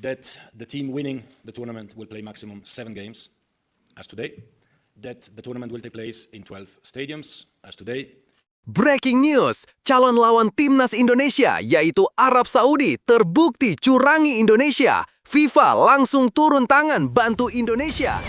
that the team winning the tournament will play maximum 7 games, as today, that the tournament will take place in 12 stadiums, as today. Breaking news, calon lawan timnas Indonesia yaitu Arab Saudi terbukti curangi Indonesia. FIFA langsung turun tangan bantu Indonesia.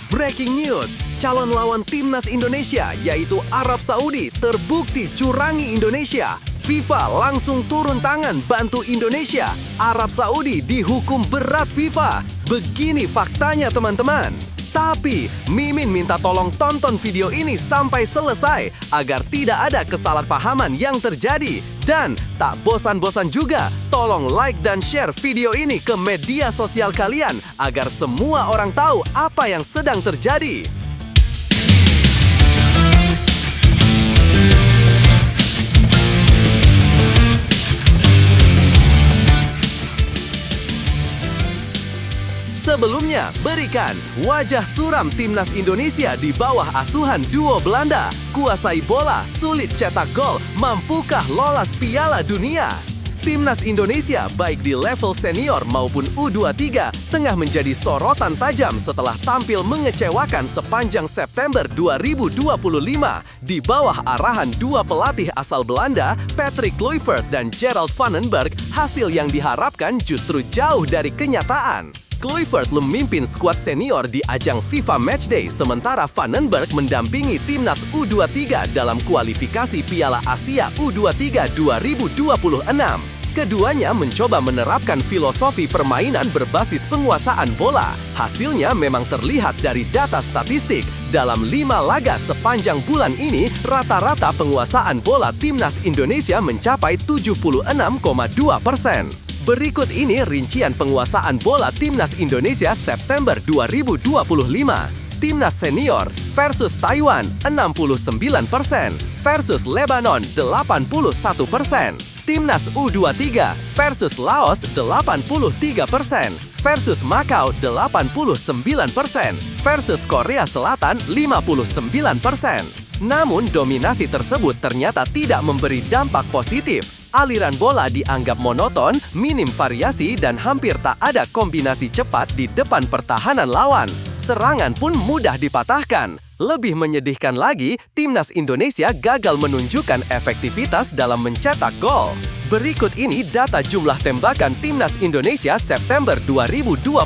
Breaking news, calon lawan timnas Indonesia yaitu Arab Saudi terbukti curangi Indonesia. FIFA langsung turun tangan bantu Indonesia. Arab Saudi dihukum berat FIFA. Begini faktanya teman-teman. Tapi Mimin minta tolong tonton video ini sampai selesai agar tidak ada kesalahpahaman yang terjadi. Dan tak bosan-bosan juga, tolong like dan share video ini ke media sosial kalian agar semua orang tahu apa yang sedang terjadi. Sebelumnya, berikan wajah suram timnas Indonesia di bawah asuhan duo Belanda. Kuasai bola, sulit cetak gol, mampukah lolos Piala Dunia? Timnas Indonesia baik di level senior maupun U23 tengah menjadi sorotan tajam setelah tampil mengecewakan sepanjang September 2025 di bawah arahan dua pelatih asal Belanda, Patrick Kluivert dan Gerald van den Berg. Hasil yang diharapkan justru jauh dari kenyataan. Kluivert memimpin skuad senior di ajang FIFA Matchday, sementara Van den Berg mendampingi timnas U23 dalam kualifikasi Piala Asia U23 2026. Keduanya mencoba menerapkan filosofi permainan berbasis penguasaan bola. Hasilnya memang terlihat dari data statistik. Dalam 5 laga sepanjang bulan ini, rata-rata penguasaan bola timnas Indonesia mencapai 76,2%. Berikut ini rincian penguasaan bola timnas Indonesia September 2025. Timnas senior versus Taiwan 69%, versus Lebanon 81%. Timnas U23 versus Laos 83%, versus Macau 89%, versus Korea Selatan 59%. Namun dominasi tersebut ternyata tidak memberi dampak positif. Aliran bola dianggap monoton, minim variasi dan hampir tak ada kombinasi cepat di depan pertahanan lawan. Serangan pun mudah dipatahkan. Lebih menyedihkan lagi, timnas Indonesia gagal menunjukkan efektivitas dalam mencetak gol. Berikut ini data jumlah tembakan timnas Indonesia September 2025.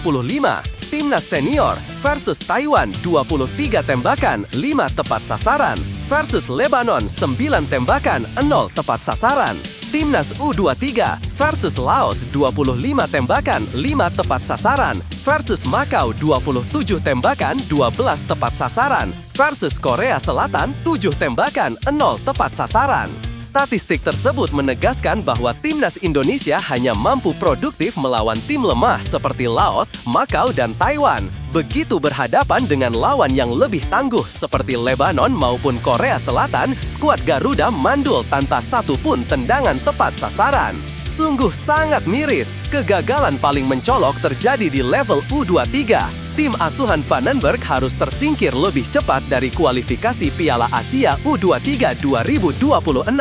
Timnas senior versus Taiwan 23 tembakan, 5 tepat sasaran. Versus Lebanon 9 tembakan, 0 tepat sasaran. Timnas U23 versus Laos 25 tembakan, 5 tepat sasaran. Versus Macau 27 tembakan, 12 tepat sasaran. Versus Korea Selatan 7 tembakan, 0 tepat sasaran. Statistik tersebut menegaskan bahwa timnas Indonesia hanya mampu produktif melawan tim lemah seperti Laos, Macau, dan Taiwan. Begitu berhadapan dengan lawan yang lebih tangguh seperti Lebanon maupun Korea Selatan, skuad Garuda mandul tanpa satu pun tendangan tepat sasaran. Sungguh sangat miris, kegagalan paling mencolok terjadi di level U23. Tim asuhan Van den Berg harus tersingkir lebih cepat dari kualifikasi Piala Asia U23 2026.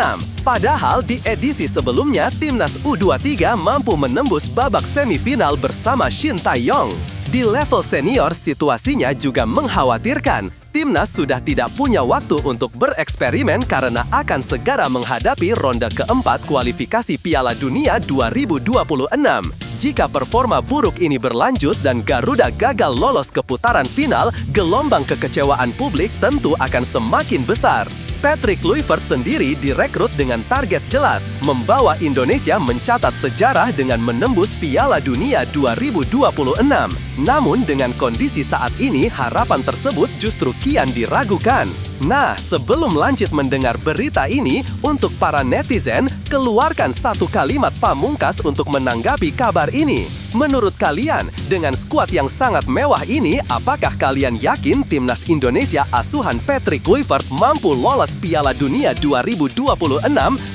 Padahal di edisi sebelumnya, timnas U23 mampu menembus babak semifinal bersama Shin Tae-yong. Di level senior, situasinya juga mengkhawatirkan. Timnas sudah tidak punya waktu untuk bereksperimen karena akan segera menghadapi ronde keempat kualifikasi Piala Dunia 2026. Jika performa buruk ini berlanjut dan Garuda gagal lolos ke putaran final, gelombang kekecewaan publik tentu akan semakin besar. Patrick Kluivert sendiri direkrut dengan target jelas, membawa Indonesia mencatat sejarah dengan menembus Piala Dunia 2026. Namun dengan kondisi saat ini, harapan tersebut justru kian diragukan. Nah, sebelum lanjut mendengar berita ini, untuk para netizen, keluarkan satu kalimat pamungkas untuk menanggapi kabar ini. Menurut kalian, dengan skuad yang sangat mewah ini, apakah kalian yakin timnas Indonesia asuhan Patrick Kluivert mampu lolos Piala Dunia 2026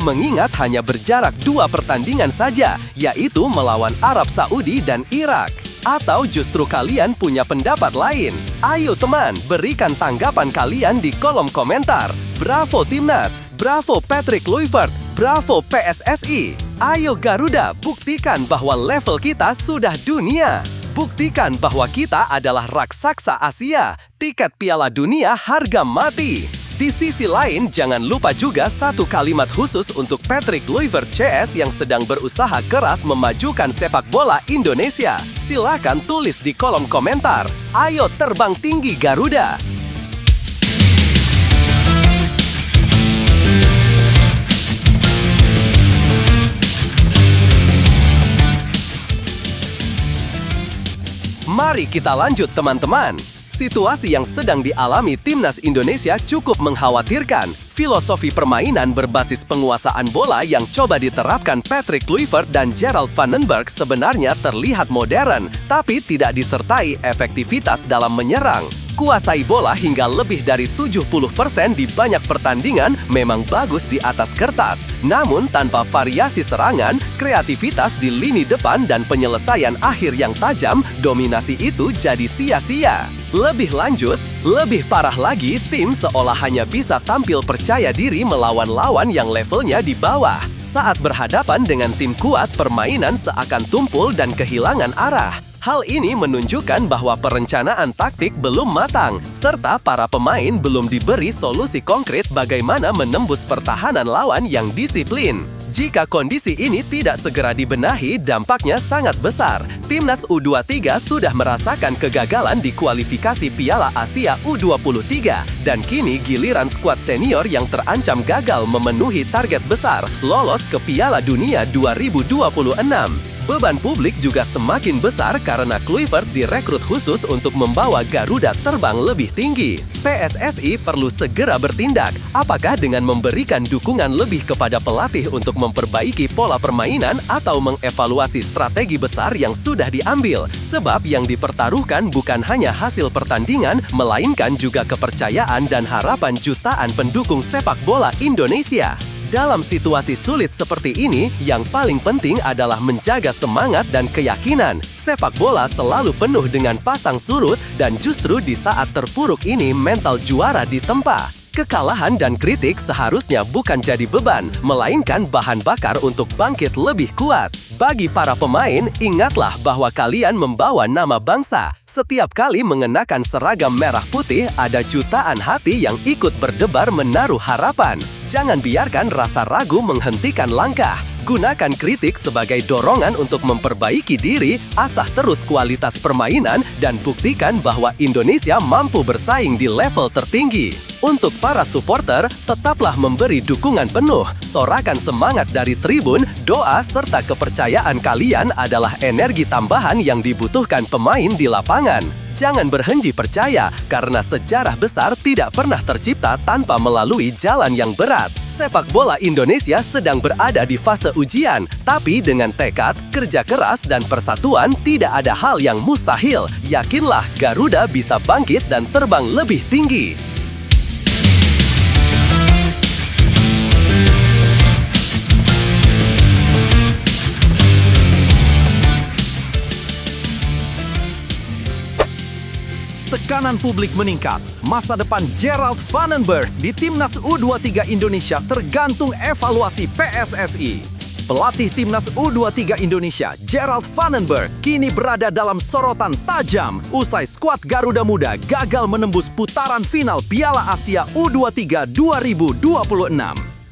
mengingat hanya berjarak 2 pertandingan saja, yaitu melawan Arab Saudi dan Irak? Atau justru kalian punya pendapat lain? Ayo teman, berikan tanggapan kalian di kolom komentar. Bravo Timnas, bravo Patrick Kluivert, bravo PSSI. Ayo Garuda, buktikan bahwa level kita sudah dunia. Buktikan bahwa kita adalah raksasa Asia. Tiket Piala Dunia harga mati. Di sisi lain, jangan lupa juga satu kalimat khusus untuk Patrick Kluivert CS yang sedang berusaha keras memajukan sepak bola Indonesia. Silakan tulis di kolom komentar. Ayo terbang tinggi Garuda! Mari kita lanjut teman-teman. Situasi yang sedang dialami timnas Indonesia cukup mengkhawatirkan. Filosofi permainan berbasis penguasaan bola yang coba diterapkan Patrick Kluivert dan Gerald Vandenberg sebenarnya terlihat modern, tapi tidak disertai efektivitas dalam menyerang. Kuasai bola hingga lebih dari 70% di banyak pertandingan memang bagus di atas kertas. Namun tanpa variasi serangan, kreativitas di lini depan dan penyelesaian akhir yang tajam, dominasi itu jadi sia-sia. Lebih lanjut, lebih parah lagi, tim seolah hanya bisa tampil percaya diri melawan lawan yang levelnya di bawah. Saat berhadapan dengan tim kuat, permainan seakan tumpul dan kehilangan arah. Hal ini menunjukkan bahwa perencanaan taktik belum matang, serta para pemain belum diberi solusi konkret bagaimana menembus pertahanan lawan yang disiplin. Jika kondisi ini tidak segera dibenahi, dampaknya sangat besar. Timnas U23 sudah merasakan kegagalan di kualifikasi Piala Asia U23, dan kini giliran skuad senior yang terancam gagal memenuhi target besar, lolos ke Piala Dunia 2026. Beban publik juga semakin besar karena Kluivert direkrut khusus untuk membawa Garuda terbang lebih tinggi. PSSI perlu segera bertindak, apakah dengan memberikan dukungan lebih kepada pelatih untuk memperbaiki pola permainan atau mengevaluasi strategi besar yang sudah diambil. Sebab yang dipertaruhkan bukan hanya hasil pertandingan, melainkan juga kepercayaan dan harapan jutaan pendukung sepak bola Indonesia. Dalam situasi sulit seperti ini, yang paling penting adalah menjaga semangat dan keyakinan. Sepak bola selalu penuh dengan pasang surut dan justru di saat terpuruk ini mental juara ditempa. Kekalahan dan kritik seharusnya bukan jadi beban, melainkan bahan bakar untuk bangkit lebih kuat. Bagi para pemain, ingatlah bahwa kalian membawa nama bangsa. Setiap kali mengenakan seragam merah putih, ada jutaan hati yang ikut berdebar menaruh harapan. Jangan biarkan rasa ragu menghentikan langkah. Gunakan kritik sebagai dorongan untuk memperbaiki diri, asah terus kualitas permainan, dan buktikan bahwa Indonesia mampu bersaing di level tertinggi. Untuk para supporter, tetaplah memberi dukungan penuh, sorakan semangat dari tribun, doa serta kepercayaan kalian adalah energi tambahan yang dibutuhkan pemain di lapangan. Jangan berhenti percaya, karena sejarah besar tidak pernah tercipta tanpa melalui jalan yang berat. Sepak bola Indonesia sedang berada di fase ujian, tapi dengan tekad, kerja keras, dan persatuan tidak ada hal yang mustahil. Yakinlah Garuda bisa bangkit dan terbang lebih tinggi. Tekanan publik meningkat. Masa depan Gerald Vandenberg di Timnas U23 Indonesia tergantung evaluasi PSSI. Pelatih Timnas U23 Indonesia, Gerald Vandenberg, kini berada dalam sorotan tajam usai skuad Garuda Muda gagal menembus putaran final Piala Asia U23 2026.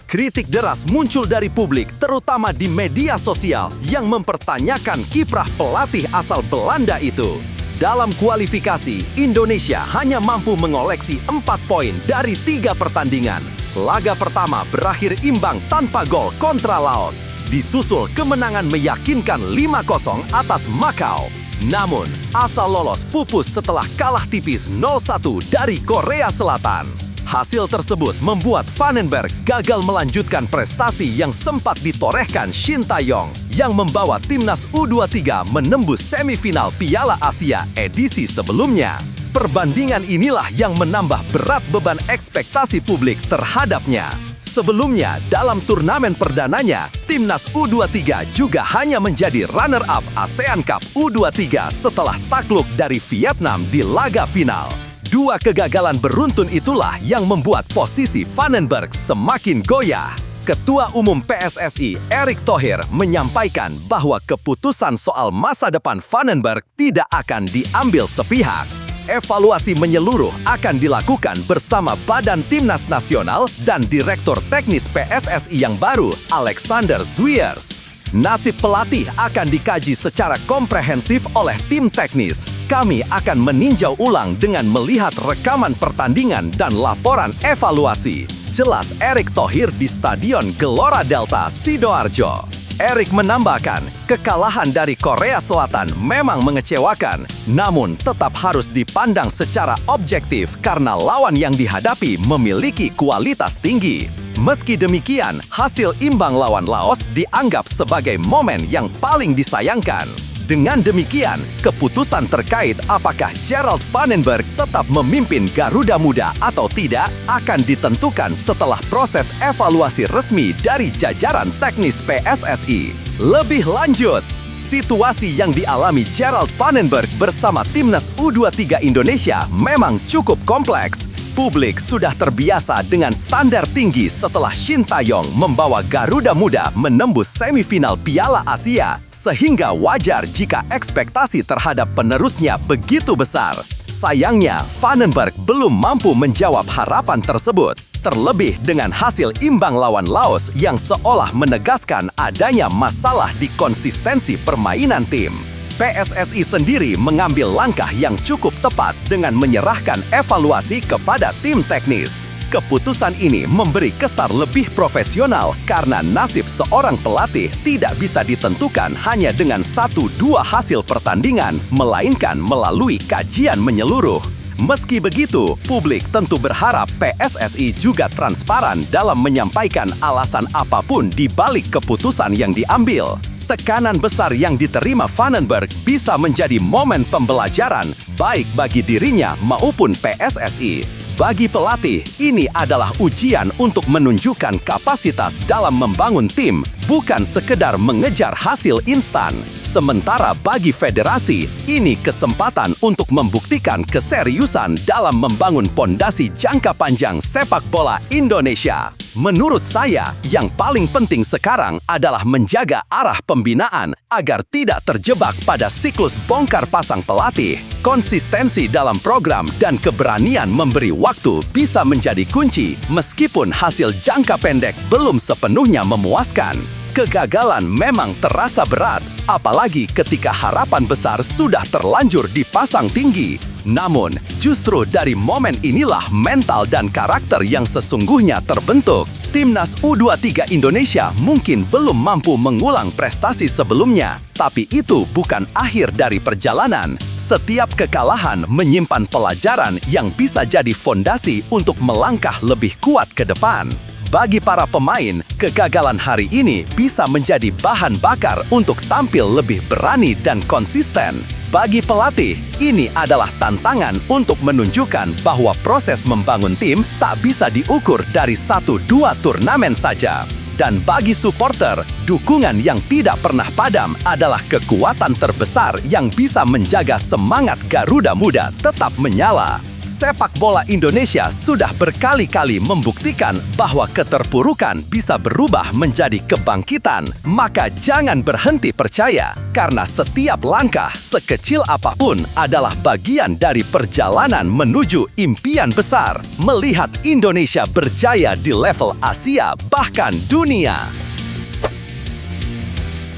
Kritik deras muncul dari publik, terutama di media sosial, yang mempertanyakan kiprah pelatih asal Belanda itu. Dalam kualifikasi, Indonesia hanya mampu mengoleksi 4 poin dari 3 pertandingan. Laga pertama berakhir imbang tanpa gol kontra Laos. Disusul kemenangan meyakinkan 5-0 atas Makau. Namun, asa lolos pupus setelah kalah tipis 0-1 dari Korea Selatan. Hasil tersebut membuat Vandenberg gagal melanjutkan prestasi yang sempat ditorehkan Shin Tae-yong yang membawa timnas U23 menembus semifinal Piala Asia edisi sebelumnya. Perbandingan inilah yang menambah berat beban ekspektasi publik terhadapnya. Sebelumnya, dalam turnamen perdananya, timnas U23 juga hanya menjadi runner-up ASEAN Cup U23 setelah takluk dari Vietnam di laga final. Dua kegagalan beruntun itulah yang membuat posisi Vandenberg semakin goyah. Ketua Umum PSSI, Erick Thohir, menyampaikan bahwa keputusan soal masa depan Vandenberg tidak akan diambil sepihak. Evaluasi menyeluruh akan dilakukan bersama Badan Timnas Nasional dan Direktur Teknis PSSI yang baru, Alexander Zwiers. Nasib pelatih akan dikaji secara komprehensif oleh tim teknis. Kami akan meninjau ulang dengan melihat rekaman pertandingan dan laporan evaluasi. Jelas Erick Thohir di Stadion Gelora Delta, Sidoarjo. Erick menambahkan, kekalahan dari Korea Selatan memang mengecewakan, namun tetap harus dipandang secara objektif karena lawan yang dihadapi memiliki kualitas tinggi. Meski demikian, hasil imbang lawan Laos dianggap sebagai momen yang paling disayangkan. Dengan demikian, keputusan terkait apakah Gerald Vandenberg tetap memimpin Garuda Muda atau tidak akan ditentukan setelah proses evaluasi resmi dari jajaran teknis PSSI. Lebih lanjut, situasi yang dialami Gerald Vandenberg bersama timnas U23 Indonesia memang cukup kompleks. Publik sudah terbiasa dengan standar tinggi setelah Shin Tae-yong membawa Garuda Muda menembus semifinal Piala Asia, sehingga wajar jika ekspektasi terhadap penerusnya begitu besar. Sayangnya, Vandenberg belum mampu menjawab harapan tersebut, terlebih dengan hasil imbang lawan Laos yang seolah menegaskan adanya masalah di konsistensi permainan tim. PSSI sendiri mengambil langkah yang cukup tepat dengan menyerahkan evaluasi kepada tim teknis. Keputusan ini memberi kesan lebih profesional karena nasib seorang pelatih tidak bisa ditentukan hanya dengan 1-2 hasil pertandingan, melainkan melalui kajian menyeluruh. Meski begitu, publik tentu berharap PSSI juga transparan dalam menyampaikan alasan apapun di balik keputusan yang diambil. Tekanan besar yang diterima Vandenberg bisa menjadi momen pembelajaran baik bagi dirinya maupun PSSI. Bagi pelatih, ini adalah ujian untuk menunjukkan kapasitas dalam membangun tim, bukan sekedar mengejar hasil instan. Sementara bagi federasi, ini kesempatan untuk membuktikan keseriusan dalam membangun pondasi jangka panjang sepak bola Indonesia. Menurut saya, yang paling penting sekarang adalah menjaga arah pembinaan agar tidak terjebak pada siklus bongkar pasang pelatih. Konsistensi dalam program dan keberanian memberi waktu bisa menjadi kunci meskipun hasil jangka pendek belum sepenuhnya memuaskan. Kegagalan memang terasa berat, apalagi ketika harapan besar sudah terlanjur dipasang tinggi. Namun, justru dari momen inilah mental dan karakter yang sesungguhnya terbentuk. Timnas U23 Indonesia mungkin belum mampu mengulang prestasi sebelumnya, tapi itu bukan akhir dari perjalanan. Setiap kekalahan menyimpan pelajaran yang bisa jadi fondasi untuk melangkah lebih kuat ke depan. Bagi para pemain, kegagalan hari ini bisa menjadi bahan bakar untuk tampil lebih berani dan konsisten. Bagi pelatih, ini adalah tantangan untuk menunjukkan bahwa proses membangun tim tak bisa diukur dari 1-2 turnamen saja. Dan bagi supporter, dukungan yang tidak pernah padam adalah kekuatan terbesar yang bisa menjaga semangat Garuda Muda tetap menyala. Sepak bola Indonesia sudah berkali-kali membuktikan bahwa keterpurukan bisa berubah menjadi kebangkitan. Maka jangan berhenti percaya, karena setiap langkah sekecil apapun adalah bagian dari perjalanan menuju impian besar, melihat Indonesia berjaya di level Asia bahkan dunia.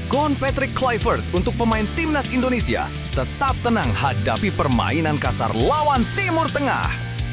Gone Patrick Kluivert untuk pemain timnas Indonesia. Tetap tenang hadapi permainan kasar lawan Timur Tengah.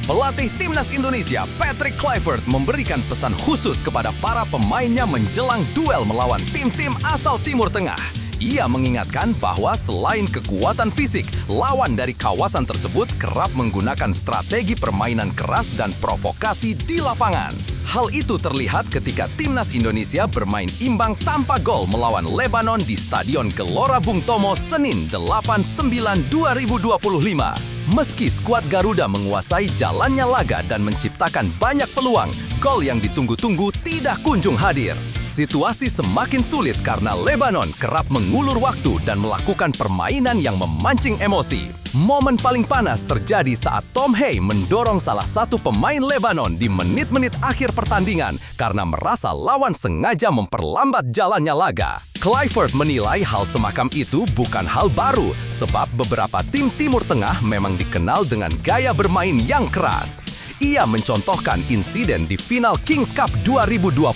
Pelatih timnas Indonesia, Patrick Kluivert, memberikan pesan khusus kepada para pemainnya menjelang duel melawan tim-tim asal Timur Tengah. Ia mengingatkan bahwa selain kekuatan fisik, lawan dari kawasan tersebut kerap menggunakan strategi permainan keras dan provokasi di lapangan. Hal itu terlihat ketika Timnas Indonesia bermain imbang tanpa gol melawan Lebanon di Stadion Gelora Bung Tomo Senin 8/9/2025. Meski skuad Garuda menguasai jalannya laga dan menciptakan banyak peluang, gol yang ditunggu-tunggu tidak kunjung hadir. Situasi semakin sulit karena Lebanon kerap mengulur waktu dan melakukan permainan yang memancing emosi. Momen paling panas terjadi saat Tom Hey mendorong salah satu pemain Lebanon di menit-menit akhir pertandingan karena merasa lawan sengaja memperlambat jalannya laga. Kluivert menilai hal semakam itu bukan hal baru, sebab beberapa tim Timur Tengah memang dikenal dengan gaya bermain yang keras. Ia mencontohkan insiden di final Kings Cup 2025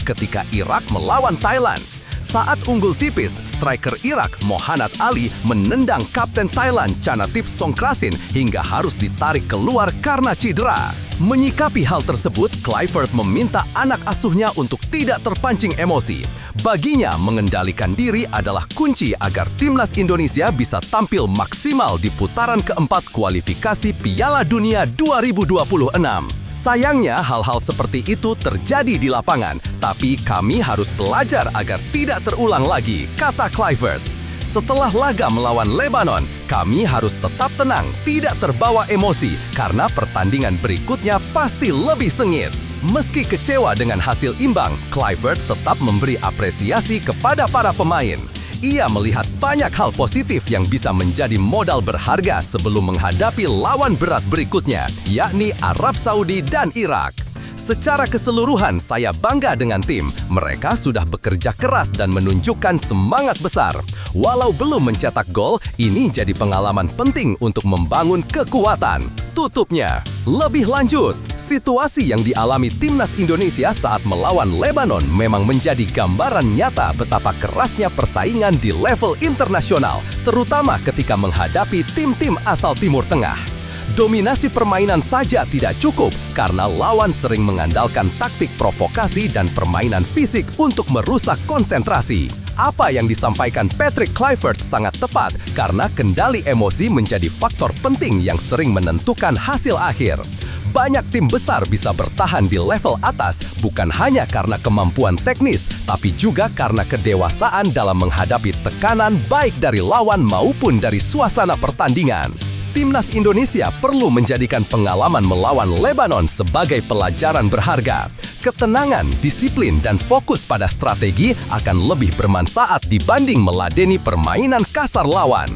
ketika Irak melawan Thailand. Saat unggul tipis, striker Irak Mohanad Ali menendang kapten Thailand Chanatip Songkrasin hingga harus ditarik keluar karena cedera. Menyikapi hal tersebut, Kluivert meminta anak asuhnya untuk tidak terpancing emosi. Baginya, mengendalikan diri adalah kunci agar Timnas Indonesia bisa tampil maksimal di putaran keempat kualifikasi Piala Dunia 2026. Sayangnya, hal-hal seperti itu terjadi di lapangan, tapi kami harus belajar agar tidak terulang lagi, kata Kluivert. Setelah laga melawan Lebanon, kami harus tetap tenang, tidak terbawa emosi, karena pertandingan berikutnya pasti lebih sengit. Meski kecewa dengan hasil imbang, Kluivert tetap memberi apresiasi kepada para pemain. Ia melihat banyak hal positif yang bisa menjadi modal berharga sebelum menghadapi lawan berat berikutnya, yakni Arab Saudi dan Irak. Secara keseluruhan, saya bangga dengan tim. Mereka sudah bekerja keras dan menunjukkan semangat besar. Walau belum mencetak gol, ini jadi pengalaman penting untuk membangun kekuatan. Tutupnya, lebih lanjut, situasi yang dialami Timnas Indonesia saat melawan Lebanon memang menjadi gambaran nyata betapa kerasnya persaingan di level internasional, terutama ketika menghadapi tim-tim asal Timur Tengah. Dominasi permainan saja tidak cukup karena lawan sering mengandalkan taktik provokasi dan permainan fisik untuk merusak konsentrasi. Apa yang disampaikan Patrick Kluivert sangat tepat karena kendali emosi menjadi faktor penting yang sering menentukan hasil akhir. Banyak tim besar bisa bertahan di level atas bukan hanya karena kemampuan teknis, tapi juga karena kedewasaan dalam menghadapi tekanan baik dari lawan maupun dari suasana pertandingan. Timnas Indonesia perlu menjadikan pengalaman melawan Lebanon sebagai pelajaran berharga. Ketenangan, disiplin, dan fokus pada strategi akan lebih bermanfaat dibanding meladeni permainan kasar lawan.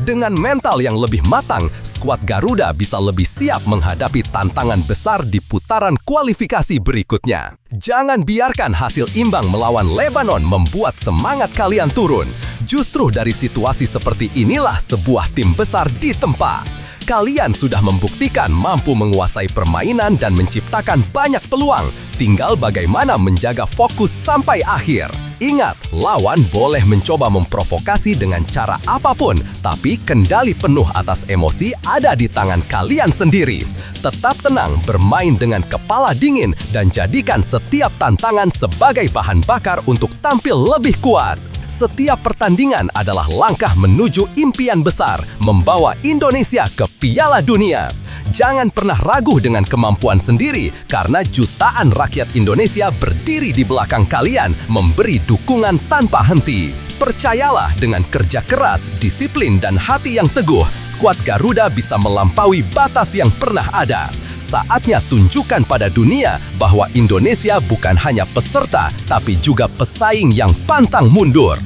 Dengan mental yang lebih matang, skuad Garuda bisa lebih siap menghadapi tantangan besar di putaran kualifikasi berikutnya. Jangan biarkan hasil imbang melawan Lebanon membuat semangat kalian turun. Justru dari situasi seperti inilah sebuah tim besar ditempa. Kalian sudah membuktikan mampu menguasai permainan dan menciptakan banyak peluang. Tinggal bagaimana menjaga fokus sampai akhir. Ingat, lawan boleh mencoba memprovokasi dengan cara apapun, tapi kendali penuh atas emosi ada di tangan kalian sendiri. Tetap tenang, bermain dengan kepala dingin, dan jadikan setiap tantangan sebagai bahan bakar untuk tampil lebih kuat. Setiap pertandingan adalah langkah menuju impian besar, membawa Indonesia ke Piala Dunia. Jangan pernah ragu dengan kemampuan sendiri, karena jutaan rakyat Indonesia berdiri di belakang kalian, memberi dukungan tanpa henti. Percayalah, dengan kerja keras, disiplin, dan hati yang teguh, skuad Garuda bisa melampaui batas yang pernah ada. Saatnya tunjukkan pada dunia bahwa Indonesia bukan hanya peserta, tapi juga pesaing yang pantang mundur.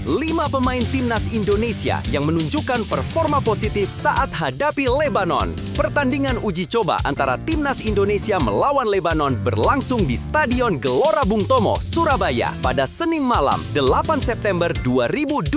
5 pemain Timnas Indonesia yang menunjukkan performa positif saat hadapi Lebanon. Pertandingan uji coba antara Timnas Indonesia melawan Lebanon berlangsung di Stadion Gelora Bung Tomo, Surabaya pada Senin malam 8 September 2025.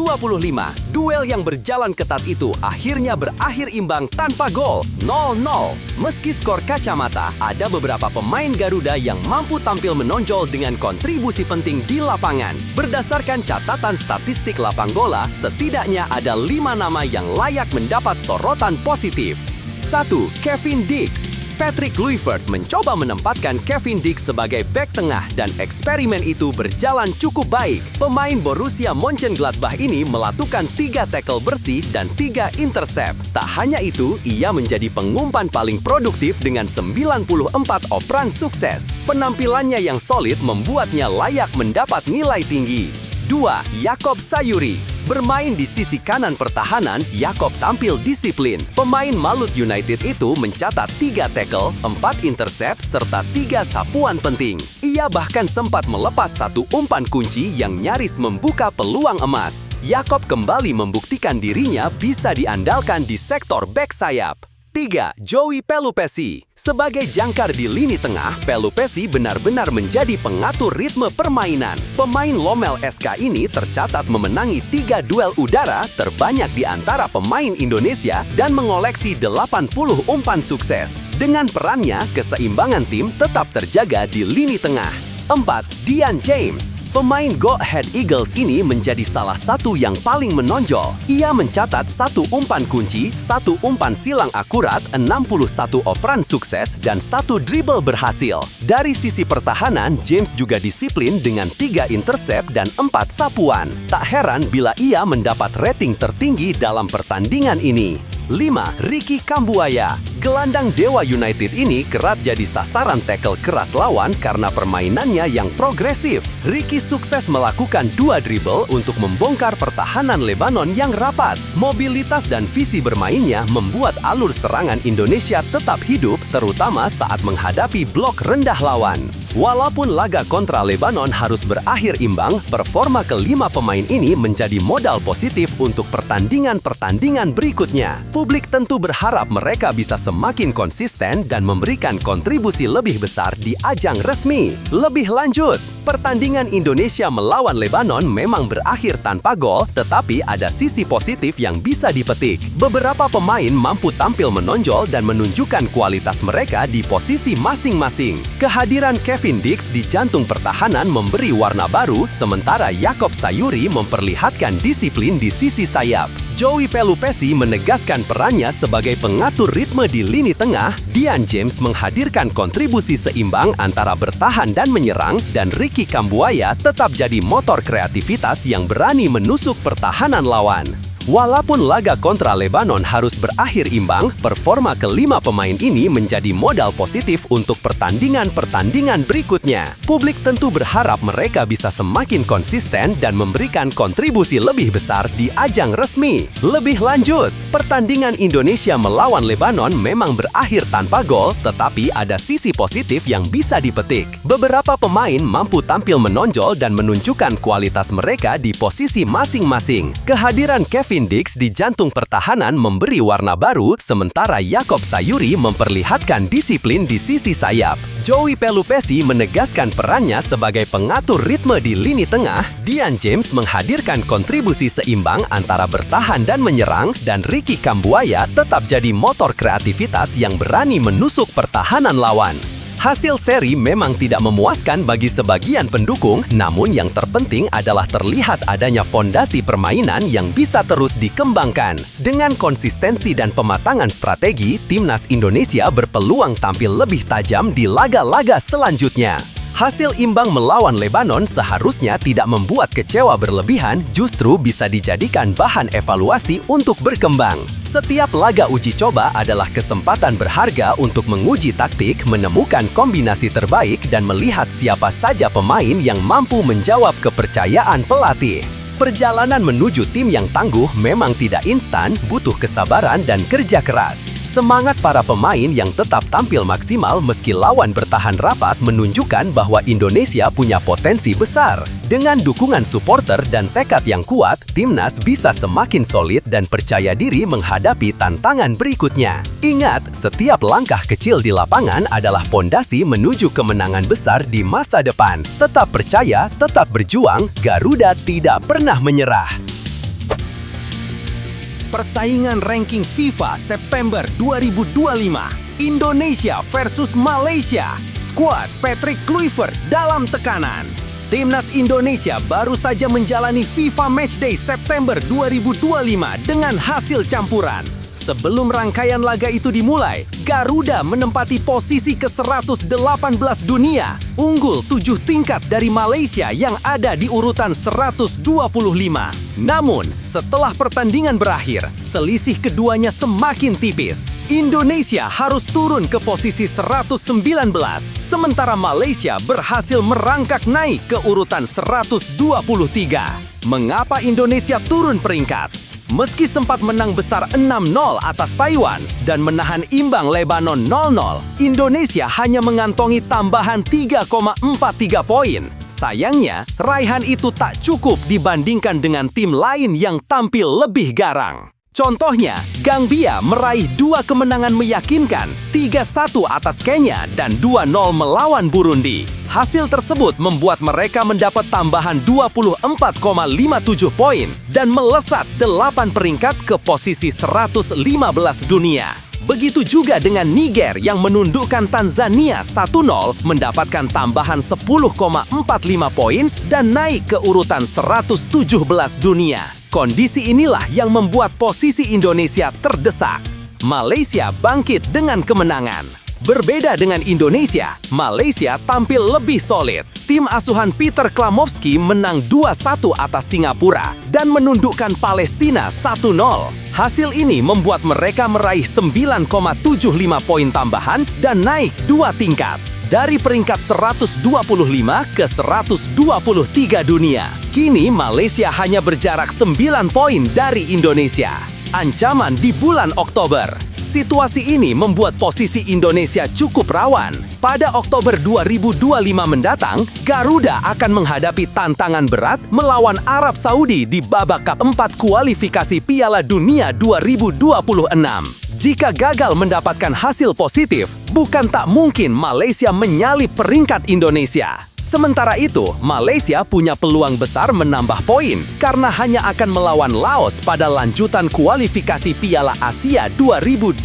Duel yang berjalan ketat itu akhirnya berakhir imbang tanpa gol, 0-0. Meski skor kacamata, ada beberapa pemain Garuda yang mampu tampil menonjol dengan kontribusi penting di lapangan. Berdasarkan catatan statistik lapang bola, setidaknya ada 5 nama yang layak mendapat sorotan positif. 1. Kevin Dix. Patrick Kluivert mencoba menempatkan Kevin Dix sebagai bek tengah dan eksperimen itu berjalan cukup baik. Pemain Borussia Mönchengladbach ini melakukan 3 tackle bersih dan 3 intercept. Tak hanya itu, ia menjadi pengumpan paling produktif dengan 94 operan sukses. Penampilannya yang solid membuatnya layak mendapat nilai tinggi. 2. Jakub Sayuri. Bermain di sisi kanan pertahanan, Jakub tampil disiplin. Pemain Malut United itu mencatat 3 tackle, 4 intercept, serta 3 sapuan penting. Ia bahkan sempat melepas 1 umpan kunci yang nyaris membuka peluang emas. Jakub kembali membuktikan dirinya bisa diandalkan di sektor bek sayap. 3. Joey Pelupessy. Sebagai jangkar di lini tengah, Pelupessy benar-benar menjadi pengatur ritme permainan. Pemain Lomel SK ini tercatat memenangi 3 duel udara terbanyak di antara pemain Indonesia dan mengoleksi 80 umpan sukses. Dengan perannya, keseimbangan tim tetap terjaga di lini tengah. 4. Dian James. Pemain Go Ahead Eagles ini menjadi salah satu yang paling menonjol. Ia mencatat 1 umpan kunci, 1 umpan silang akurat, 61 operan sukses, dan 1 dribble berhasil. Dari sisi pertahanan, James juga disiplin dengan 3 intercept dan 4 sapuan. Tak heran bila ia mendapat rating tertinggi dalam pertandingan ini. 5. Ricky Kambuaya. Gelandang Dewa United ini kerap jadi sasaran tackle keras lawan karena permainannya yang progresif. Ricky sukses melakukan 2 dribble untuk membongkar pertahanan Lebanon yang rapat. Mobilitas dan visi bermainnya membuat alur serangan Indonesia tetap hidup, terutama saat menghadapi blok rendah lawan. Walaupun laga kontra Lebanon harus berakhir imbang, performa kelima pemain ini menjadi modal positif untuk pertandingan-pertandingan berikutnya. Publik tentu berharap mereka bisa semakin konsisten dan memberikan kontribusi lebih besar di ajang resmi. Lebih lanjut, pertandingan Indonesia melawan Lebanon memang berakhir tanpa gol, tetapi ada sisi positif yang bisa dipetik. Beberapa pemain mampu tampil menonjol dan menunjukkan kualitas mereka di posisi masing-masing. Kehadiran Kevin Dix di jantung pertahanan memberi warna baru, sementara Jakub Sayuri memperlihatkan disiplin di sisi sayap. Joey Pelupessy menegaskan perannya sebagai pengatur ritme di lini tengah, Dian James menghadirkan kontribusi seimbang antara bertahan dan menyerang, dan Ricky Kambuaya tetap jadi motor kreativitas yang berani menusuk pertahanan lawan. Walaupun laga kontra Lebanon harus berakhir imbang, performa kelima pemain ini menjadi modal positif untuk pertandingan-pertandingan berikutnya. Publik tentu berharap mereka bisa semakin konsisten dan memberikan kontribusi lebih besar di ajang resmi. Lebih lanjut, pertandingan Indonesia melawan Lebanon memang berakhir tanpa gol, tetapi ada sisi positif yang bisa dipetik. Beberapa pemain mampu tampil menonjol dan menunjukkan kualitas mereka di posisi masing-masing. Kehadiran Kevin Dix di jantung pertahanan memberi warna baru, sementara Jakub Sayuri memperlihatkan disiplin di sisi sayap. Joey Pelupessy menegaskan perannya sebagai pengatur ritme di lini tengah, Dian James menghadirkan kontribusi seimbang antara bertahan dan menyerang, dan Ricky Kambuaya tetap jadi motor kreativitas yang berani menusuk pertahanan lawan. Hasil seri memang tidak memuaskan bagi sebagian pendukung, namun yang terpenting adalah terlihat adanya fondasi permainan yang bisa terus dikembangkan. Dengan konsistensi dan pematangan strategi, Timnas Indonesia berpeluang tampil lebih tajam di laga-laga selanjutnya. Hasil imbang melawan Lebanon seharusnya tidak membuat kecewa berlebihan, justru bisa dijadikan bahan evaluasi untuk berkembang. Setiap laga uji coba adalah kesempatan berharga untuk menguji taktik, menemukan kombinasi terbaik, dan melihat siapa saja pemain yang mampu menjawab kepercayaan pelatih. Perjalanan menuju tim yang tangguh memang tidak instan, butuh kesabaran dan kerja keras. Semangat para pemain yang tetap tampil maksimal meski lawan bertahan rapat menunjukkan bahwa Indonesia punya potensi besar. Dengan dukungan supporter dan tekad yang kuat, Timnas bisa semakin solid dan percaya diri menghadapi tantangan berikutnya. Ingat, setiap langkah kecil di lapangan adalah pondasi menuju kemenangan besar di masa depan. Tetap percaya, tetap berjuang, Garuda tidak pernah menyerah. Persaingan ranking FIFA September 2025. Indonesia versus Malaysia. Skuad Patrick Kluivert dalam tekanan. Timnas Indonesia baru saja menjalani FIFA Matchday September 2025 dengan hasil campuran. Sebelum rangkaian laga itu dimulai, Garuda menempati posisi ke-118 dunia, unggul 7 tingkat dari Malaysia yang ada di urutan 125. Namun, setelah pertandingan berakhir, selisih keduanya semakin tipis. Indonesia harus turun ke posisi 119, sementara Malaysia berhasil merangkak naik ke urutan 123. Mengapa Indonesia turun peringkat? Meski sempat menang besar 6-0 atas Taiwan dan menahan imbang Lebanon 0-0, Indonesia hanya mengantongi tambahan 3,43 poin. Sayangnya, raihan itu tak cukup dibandingkan dengan tim lain yang tampil lebih garang. Contohnya, Gambia meraih 2 kemenangan meyakinkan, 3-1 atas Kenya dan 2-0 melawan Burundi. Hasil tersebut membuat mereka mendapat tambahan 24,57 poin dan melesat 8 peringkat ke posisi 115 dunia. Begitu juga dengan Niger yang menundukkan Tanzania 1-0 mendapatkan tambahan 10,45 poin dan naik ke urutan 117 dunia. Kondisi inilah yang membuat posisi Indonesia terdesak. Malaysia bangkit dengan kemenangan. Berbeda dengan Indonesia, Malaysia tampil lebih solid. Tim asuhan Peter Klamovski menang 2-1 atas Singapura dan menundukkan Palestina 1-0. Hasil ini membuat mereka meraih 9,75 poin tambahan dan naik 2 tingkat. Dari peringkat 125 ke 123 dunia. Kini Malaysia hanya berjarak 9 poin dari Indonesia. Ancaman di bulan Oktober. Situasi ini membuat posisi Indonesia cukup rawan. Pada Oktober 2025 mendatang, Garuda akan menghadapi tantangan berat melawan Arab Saudi di babak keempat kualifikasi Piala Dunia 2026. Jika gagal mendapatkan hasil positif, bukan tak mungkin Malaysia menyalip peringkat Indonesia. Sementara itu, Malaysia punya peluang besar menambah poin karena hanya akan melawan Laos pada lanjutan kualifikasi Piala Asia 2027.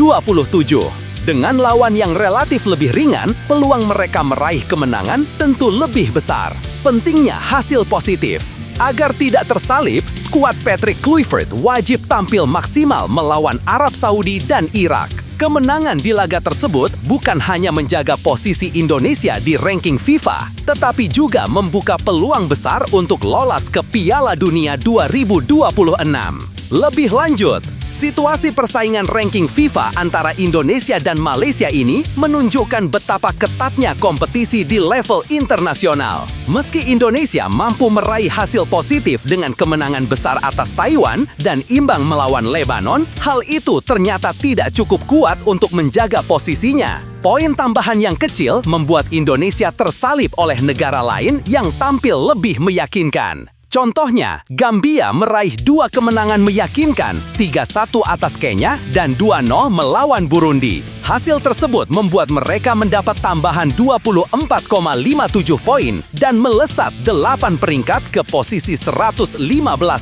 Dengan lawan yang relatif lebih ringan, peluang mereka meraih kemenangan tentu lebih besar. Pentingnya hasil positif. Agar tidak tersalip, skuad Patrick Kluivert wajib tampil maksimal melawan Arab Saudi dan Irak. Kemenangan di laga tersebut bukan hanya menjaga posisi Indonesia di ranking FIFA, tetapi juga membuka peluang besar untuk lolos ke Piala Dunia 2026. Lebih lanjut, situasi persaingan ranking FIFA antara Indonesia dan Malaysia ini menunjukkan betapa ketatnya kompetisi di level internasional. Meski Indonesia mampu meraih hasil positif dengan kemenangan besar atas Taiwan dan imbang melawan Lebanon, hal itu ternyata tidak cukup kuat untuk menjaga posisinya. Poin tambahan yang kecil membuat Indonesia tersalip oleh negara lain yang tampil lebih meyakinkan. Contohnya, Gambia meraih 2 kemenangan meyakinkan, 3-1 atas Kenya dan 2-0 melawan Burundi. Hasil tersebut membuat mereka mendapat tambahan 24,57 poin dan melesat 8 peringkat ke posisi 115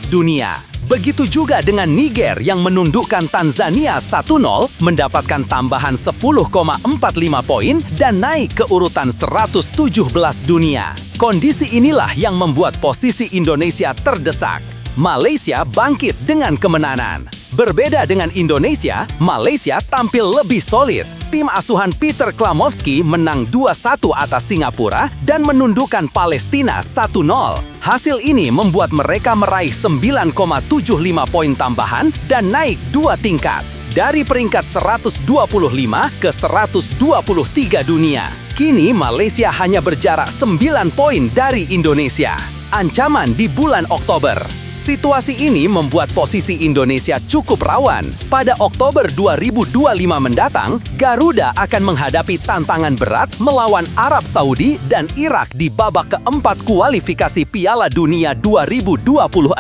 dunia. Begitu juga dengan Niger yang menundukkan Tanzania 1-0 mendapatkan tambahan 10,45 poin dan naik ke urutan 117 dunia. Kondisi inilah yang membuat posisi Indonesia terdesak. Malaysia bangkit dengan kemenangan. Berbeda dengan Indonesia, Malaysia tampil lebih solid. Tim asuhan Peter Klamovski menang 2-1 atas Singapura dan menundukkan Palestina 1-0. Hasil ini membuat mereka meraih 9,75 poin tambahan dan naik 2 tingkat. Dari peringkat 125 ke 123 dunia. Kini Malaysia hanya berjarak 9 poin dari Indonesia. Ancaman di bulan Oktober. Situasi ini membuat posisi Indonesia cukup rawan. Pada Oktober 2025 mendatang, Garuda akan menghadapi tantangan berat melawan Arab Saudi dan Irak di babak keempat kualifikasi Piala Dunia 2026.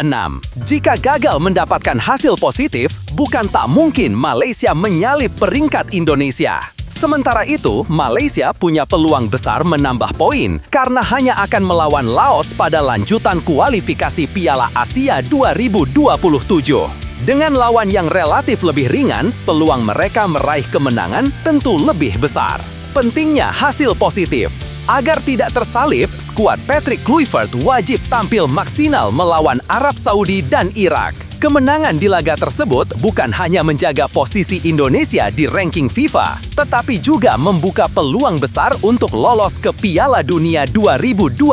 Jika gagal mendapatkan hasil positif, bukan tak mungkin Malaysia menyalip peringkat Indonesia. Sementara itu, Malaysia punya peluang besar menambah poin karena hanya akan melawan Laos pada lanjutan kualifikasi Piala Asia 2027. Dengan lawan yang relatif lebih ringan, peluang mereka meraih kemenangan tentu lebih besar. Pentingnya hasil positif. Agar tidak tersalip, skuad Patrick Kluivert wajib tampil maksimal melawan Arab Saudi dan Irak. Kemenangan di laga tersebut bukan hanya menjaga posisi Indonesia di ranking FIFA, tetapi juga membuka peluang besar untuk lolos ke Piala Dunia 2026.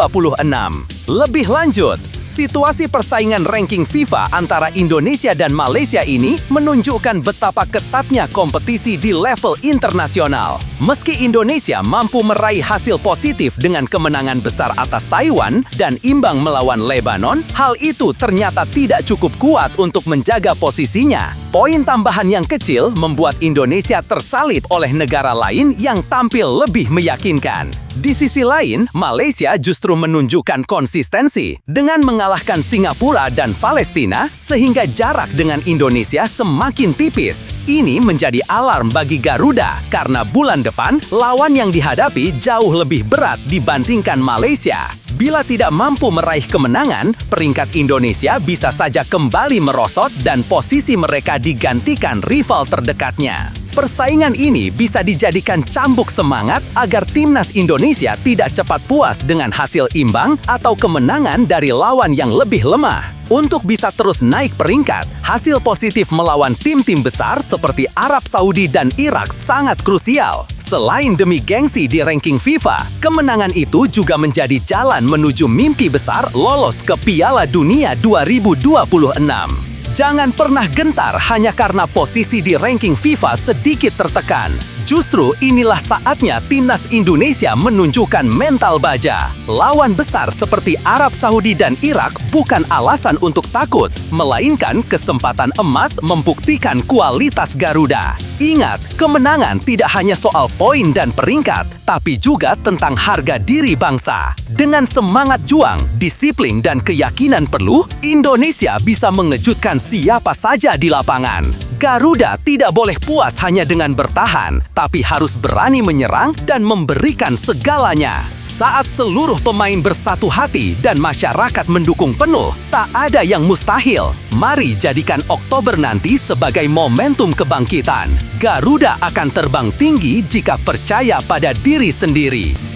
Lebih lanjut, situasi persaingan ranking FIFA antara Indonesia dan Malaysia ini menunjukkan betapa ketatnya kompetisi di level internasional. Meski Indonesia mampu meraih hasil positif dengan kemenangan besar atas Taiwan dan imbang melawan Lebanon, hal itu ternyata tidak cukup kuat untuk menjaga posisinya. Poin tambahan yang kecil membuat Indonesia tersalip oleh negara lain yang tampil lebih meyakinkan. Di sisi lain, Malaysia justru menunjukkan konsistensi dengan mengalahkan Singapura dan Palestina sehingga jarak dengan Indonesia semakin tipis. Ini menjadi alarm bagi Garuda karena bulan depan lawan yang dihadapi jauh lebih berat dibandingkan Malaysia. Bila tidak mampu meraih kemenangan, peringkat Indonesia bisa saja kembali merosot dan posisi mereka digantikan rival terdekatnya. Persaingan ini bisa dijadikan cambuk semangat agar timnas Indonesia tidak cepat puas dengan hasil imbang atau kemenangan dari lawan yang lebih lemah. Untuk bisa terus naik peringkat, hasil positif melawan tim-tim besar seperti Arab Saudi dan Irak sangat krusial. Selain demi gengsi di ranking FIFA, kemenangan itu juga menjadi jalan menuju mimpi besar lolos ke Piala Dunia 2026. Jangan pernah gentar hanya karena posisi di ranking FIFA sedikit tertekan. Justru inilah saatnya timnas Indonesia menunjukkan mental baja. Lawan besar seperti Arab Saudi dan Irak bukan alasan untuk takut, melainkan kesempatan emas membuktikan kualitas Garuda. Ingat, kemenangan tidak hanya soal poin dan peringkat, tapi juga tentang harga diri bangsa. Dengan semangat juang, disiplin, dan keyakinan penuh, Indonesia bisa mengejutkan siapa saja di lapangan. Garuda tidak boleh puas hanya dengan bertahan, tapi harus berani menyerang dan memberikan segalanya. Saat seluruh pemain bersatu hati dan masyarakat mendukung penuh, tak ada yang mustahil. Mari jadikan Oktober nanti sebagai momentum kebangkitan. Garuda akan terbang tinggi jika percaya pada diri sendiri.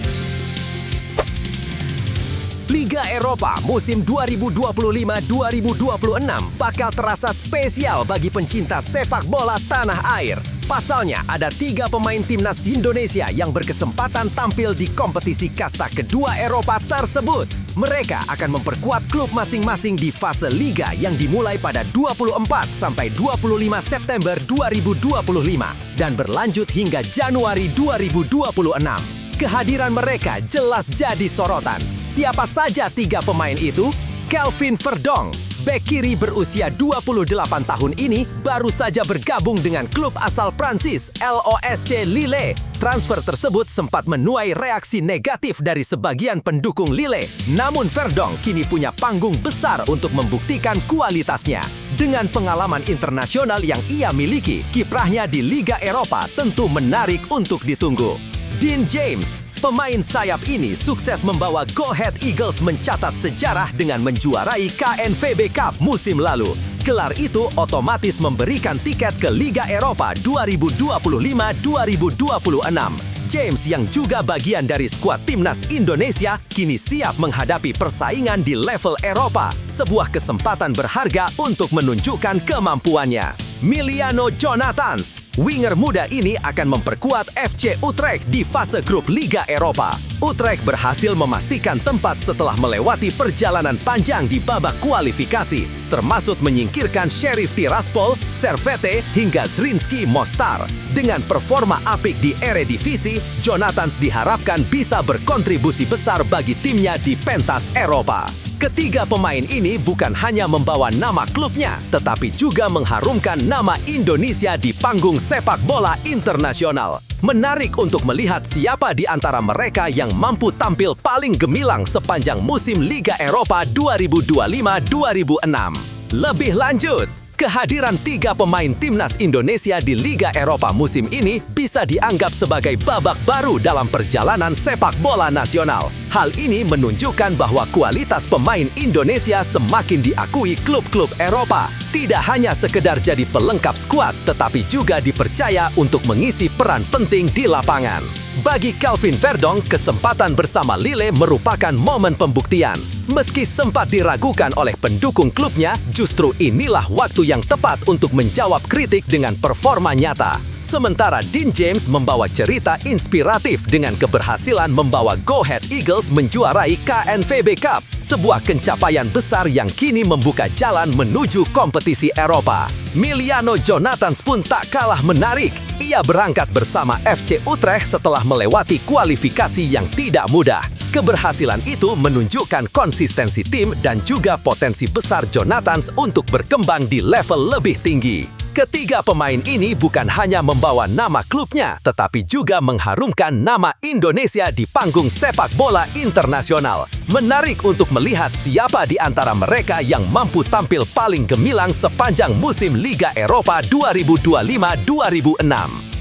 Liga Eropa musim 2025-2026 bakal terasa spesial bagi pencinta sepak bola tanah air. Pasalnya, ada 3 pemain timnas Indonesia yang berkesempatan tampil di kompetisi kasta kedua Eropa tersebut. Mereka akan memperkuat klub masing-masing di fase Liga yang dimulai pada 24 sampai 25 September 2025 dan berlanjut hingga Januari 2026. Kehadiran mereka jelas jadi sorotan. Siapa saja 3 pemain itu? Kelvin Verdong, bek kiri berusia 28 tahun ini baru saja bergabung dengan klub asal Prancis LOSC Lille. Transfer tersebut sempat menuai reaksi negatif dari sebagian pendukung Lille. Namun Verdong kini punya panggung besar untuk membuktikan kualitasnya. Dengan pengalaman internasional yang ia miliki, kiprahnya di Liga Eropa tentu menarik untuk ditunggu. Dean James, pemain sayap ini sukses membawa Go Ahead Eagles mencatat sejarah dengan menjuarai KNVB Cup musim lalu. Gelar itu otomatis memberikan tiket ke Liga Eropa 2025-2026. James yang juga bagian dari skuad timnas Indonesia kini siap menghadapi persaingan di level Eropa, sebuah kesempatan berharga untuk menunjukkan kemampuannya. Miliano Jonathans, winger muda ini akan memperkuat FC Utrecht di fase grup Liga Eropa. Utrecht berhasil memastikan tempat setelah melewati perjalanan panjang di babak kualifikasi, termasuk menyingkirkan Sheriff Tiraspol, Servette, hingga Zrinjski Mostar. Dengan performa apik di Eredivisie, Jonathans diharapkan bisa berkontribusi besar bagi timnya di pentas Eropa. Ketiga pemain ini bukan hanya membawa nama klubnya, tetapi juga mengharumkan nama Indonesia di panggung sepak bola internasional. Menarik untuk melihat siapa di antara mereka yang mampu tampil paling gemilang sepanjang musim Liga Eropa 2025-2026. Lebih lanjut, kehadiran 3 pemain timnas Indonesia di Liga Eropa musim ini bisa dianggap sebagai babak baru dalam perjalanan sepak bola nasional. Hal ini menunjukkan bahwa kualitas pemain Indonesia semakin diakui klub-klub Eropa. Tidak hanya sekedar jadi pelengkap skuad, tetapi juga dipercaya untuk mengisi peran penting di lapangan. Bagi Calvin Verdong, kesempatan bersama Lille merupakan momen pembuktian. Meski sempat diragukan oleh pendukung klubnya, justru inilah waktu yang tepat untuk menjawab kritik dengan performa nyata. Sementara Dean James membawa cerita inspiratif dengan keberhasilan membawa Go Ahead Eagles menjuarai KNVB Cup, sebuah pencapaian besar yang kini membuka jalan menuju kompetisi Eropa. Miliano Jonathans pun tak kalah menarik. Ia berangkat bersama FC Utrecht setelah melewati kualifikasi yang tidak mudah. Keberhasilan itu menunjukkan konsistensi tim dan juga potensi besar Jonathans untuk berkembang di level lebih tinggi. Ketiga pemain ini bukan hanya membawa nama klubnya, tetapi juga mengharumkan nama Indonesia di panggung sepak bola internasional. Menarik untuk melihat siapa di antara mereka yang mampu tampil paling gemilang sepanjang musim Liga Eropa 2025-2026.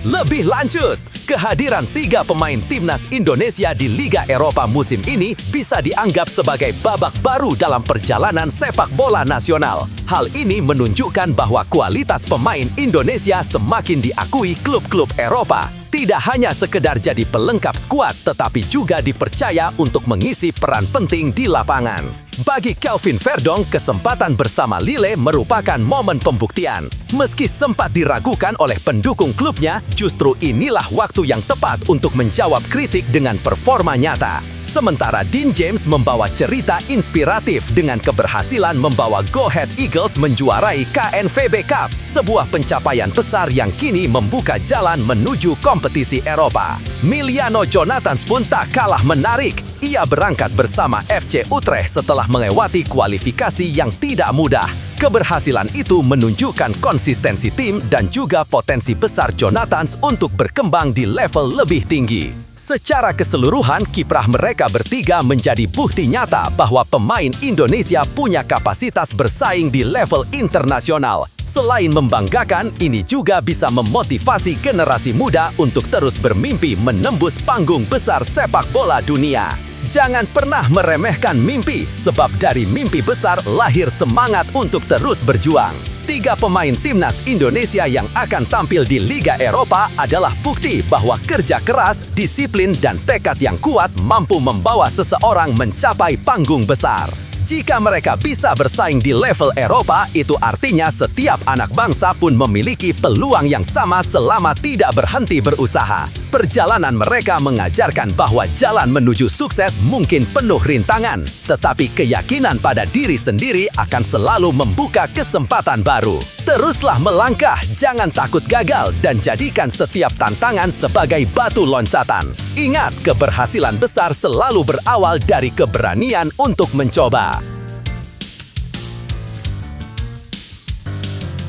Lebih lanjut, kehadiran 3 pemain timnas Indonesia di Liga Eropa musim ini bisa dianggap sebagai babak baru dalam perjalanan sepak bola nasional. Hal ini menunjukkan bahwa kualitas pemain Indonesia semakin diakui klub-klub Eropa. Tidak hanya sekedar jadi pelengkap skuad, tetapi juga dipercaya untuk mengisi peran penting di lapangan. Bagi Calvin Verdong, kesempatan bersama Lille merupakan momen pembuktian. Meski sempat diragukan oleh pendukung klubnya, justru inilah waktu yang tepat untuk menjawab kritik dengan performa nyata. Sementara Dean James membawa cerita inspiratif dengan keberhasilan membawa Go Ahead Eagles menjuarai KNVB Cup, sebuah pencapaian besar yang kini membuka jalan menuju kompetisi Eropa. Miliano Jonathans pun tak kalah menarik. Ia berangkat bersama FC Utrecht setelah melewati kualifikasi yang tidak mudah. Keberhasilan itu menunjukkan konsistensi tim dan juga potensi besar Jonathans untuk berkembang di level lebih tinggi. Secara keseluruhan, kiprah mereka bertiga menjadi bukti nyata bahwa pemain Indonesia punya kapasitas bersaing di level internasional. Selain membanggakan, ini juga bisa memotivasi generasi muda untuk terus bermimpi menembus panggung besar sepak bola dunia. Jangan pernah meremehkan mimpi, sebab dari mimpi besar lahir semangat untuk terus berjuang. 3 pemain timnas Indonesia yang akan tampil di Liga Eropa adalah bukti bahwa kerja keras, disiplin, dan tekad yang kuat mampu membawa seseorang mencapai panggung besar. Jika mereka bisa bersaing di level Eropa, itu artinya setiap anak bangsa pun memiliki peluang yang sama selama tidak berhenti berusaha. Perjalanan mereka mengajarkan bahwa jalan menuju sukses mungkin penuh rintangan, tetapi keyakinan pada diri sendiri akan selalu membuka kesempatan baru. Teruslah melangkah, jangan takut gagal, dan jadikan setiap tantangan sebagai batu loncatan. Ingat, keberhasilan besar selalu berawal dari keberanian untuk mencoba.